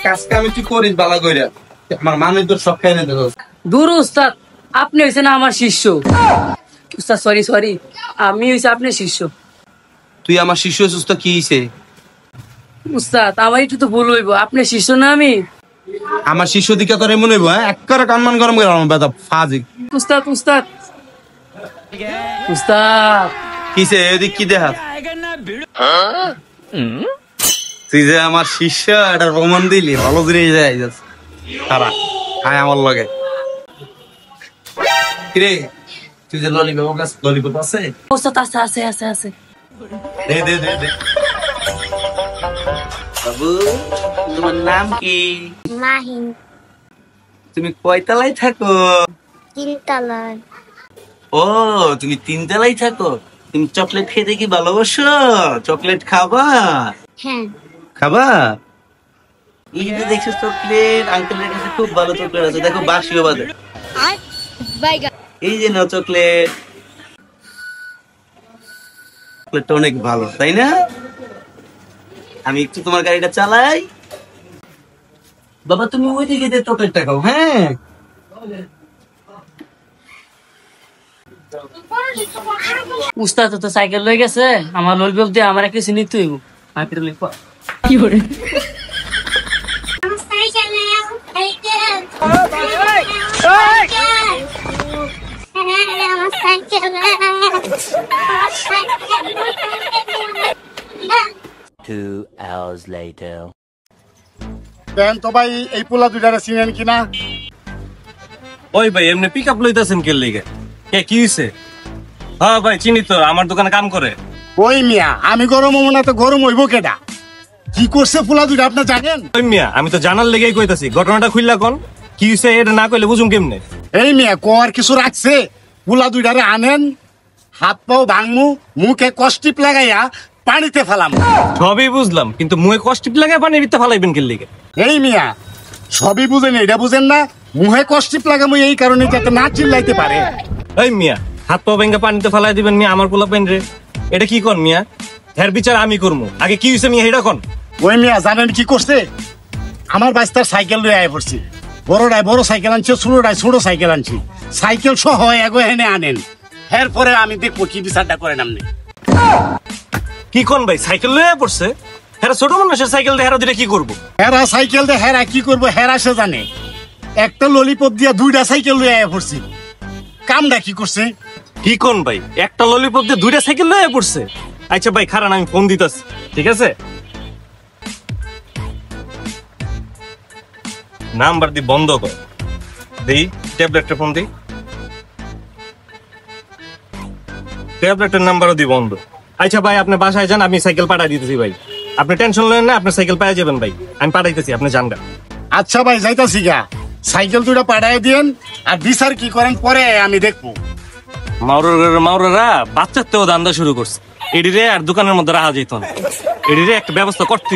কাজ কাম তুই করিস বালা কইরা, আমার মানুষ তোর সব খাই নিতে। দূর উস্তাদ, আপনি হয়েছে না আমার শিষ্য। উস্তাদ সরি, আমি হয়েছে আপনার শিষ্য। তুই আমার শিষ্য হইছিস তো কি হইছে? উস্তাদ আমার একটু তো ভুল হইব, আপনার শিষ্য না আমি। আমার শিষ্য দিকে তোর এমন হইব, হ্যাঁ? একবারে কানমান গরম করে আমার বেটা ফাজি। উস্তাদ কিসে এদিক কি দেখাস? তুই যে আমার শিষ্য এটার প্রমাণ দিলি, ভালো জিনিস দেয় তারা হায় আমার লগে। কিরে তুই যে ললিপপ আছে? উস্তাদ আছে। দে বাবু, তোমার নাম কি? মাহিন। তুমি কয়তলায় থাকো? 3 তলায়। ও, তুমি 3 তলায় থাকো। তুমি চকলেট খেতে কি ভালোবাসো? চকলেট খাবা? হ্যাঁ। খাবা? এই যে দেখছো চকলেট, আঙ্কেলের কাছে খুব ভালো চকলেট আছে, দেখো বাসিও বাজে। আর বাইগা। এই যে নাও চকলেট। চকলেটটা অনেক ভালো, তাই না? আমি একটু তোমার গাড়িটা চালাই। বাবা তুমি ওই দিকে চকলেটটা খাও, হ্যাঁ? উস্তাদ তো সাইকেল লয়ে গেছে, আমার ললিপপ দিয়ে আমার একটা চিনি তুই কি করে। আমার সাইকেল। আমার সাইকেল। 2 hours later. দেন তো ভাই এই পোলা দুইটারে চিনেন কিনা? ওই ভাই এমনি পিক আপ লইতেছেন কে লিগে? কি হইছে? হ্যাঁ ভাই চিনি তো, আমার দোকানে কাম করে। ওই মিয়া আমি গরম হবো না তো গরম হইব কেডা? কি করছে পোলা দুইটা আপনি জানেন? ওই মিয়া আমি তো জানার লেগেই কইতাছি, ঘটনাটা খুললা কোন? কি হইছে এটা না কইলে বুঝুম কেমনে? এই মিয়া কোয়ার কিছু রাখছে? পোলা দুইটারে আনেন, হাত পাও ভাঙমু, মুখে কষ্টিপ লাগাইয়া পানিতে ফেলাম। সবই বুঝলাম, কিন্তু মুয়ে কষ্টিপ লাগায় পানির ভিতরে ফালাইবেন কে লিগে? এই মিয়া সবই বুঝেন, এটা বুঝেন না? মুখে কষ্টিপ লাগামু এই কারণে যাতে না চিল্লাইতে পারে। এই মিয়া হাত পা ভেঙে পানিতে ফালাই দিবেন মিয়া আমার পোলা পেন রে? এটা কি কোন মিয়া? এর বিচার আমি করবো, আগে কি হইছে মিয়া এটা কোন? ওই মিয়া জানেন কি করছে? আমার বাইস্তার সাইকেল লয়ে আয় পড়ছি, বড়টায় বড় সাইকেল আনছে, ছোটটায় ছোট সাইকেল আনছি, সাইকেল সহ এগো এনে আনেন, এরপরে আমি দেখবো কি বিচারটা করেন আপনি। কি কোন ভাই সাইকেল লয়ে পড়ছে? হেরা ছোট মানুষের সাইকেল দিয়ে হেরা দিলে কি করবো? হেরা সাইকেল দিয়ে হেরা কি করবো হেরা সে জানে। একটা ললিপপ দিয়া 2টা সাইকেল লয়ে আয় পড়ছি, কামটা কি করছে? কি কোন ভাই একটা ললিপপ দিয়ে 2টা সাইকেল লয়ে পড়ছে? আচ্ছা ভাই খারান আমি ফোন দিতাছি, ঠিক আছে? নাম্বার দি বন্ধ কর, দেই ট্যাবলেটটা ফোন দেই, ট্যাবলেটের নাম্বারও দি বন্ধ। আচ্ছা ভাই আপনি বাসায় যান, আমি সাইকেল পাঠাই দিতেছি ভাই, আপনি টেনশন নেন না, আপনার সাইকেল পাই যাবেন ভাই, আমি পাঠাইতেছি, আপনি জান গা। আচ্ছা ভাই যাইতাছি গা, সাইকেল 2টা পাঠাই দিয়েন, আর বিচার কি করেন পরে আমি দেখবো। মাউরারা বাচ্চার তেও দান্দা শুরু করছে, এডিরে আর দোকানের মধ্যে রাখা যেত না, এডিরে একটা ব্যবস্থা করতে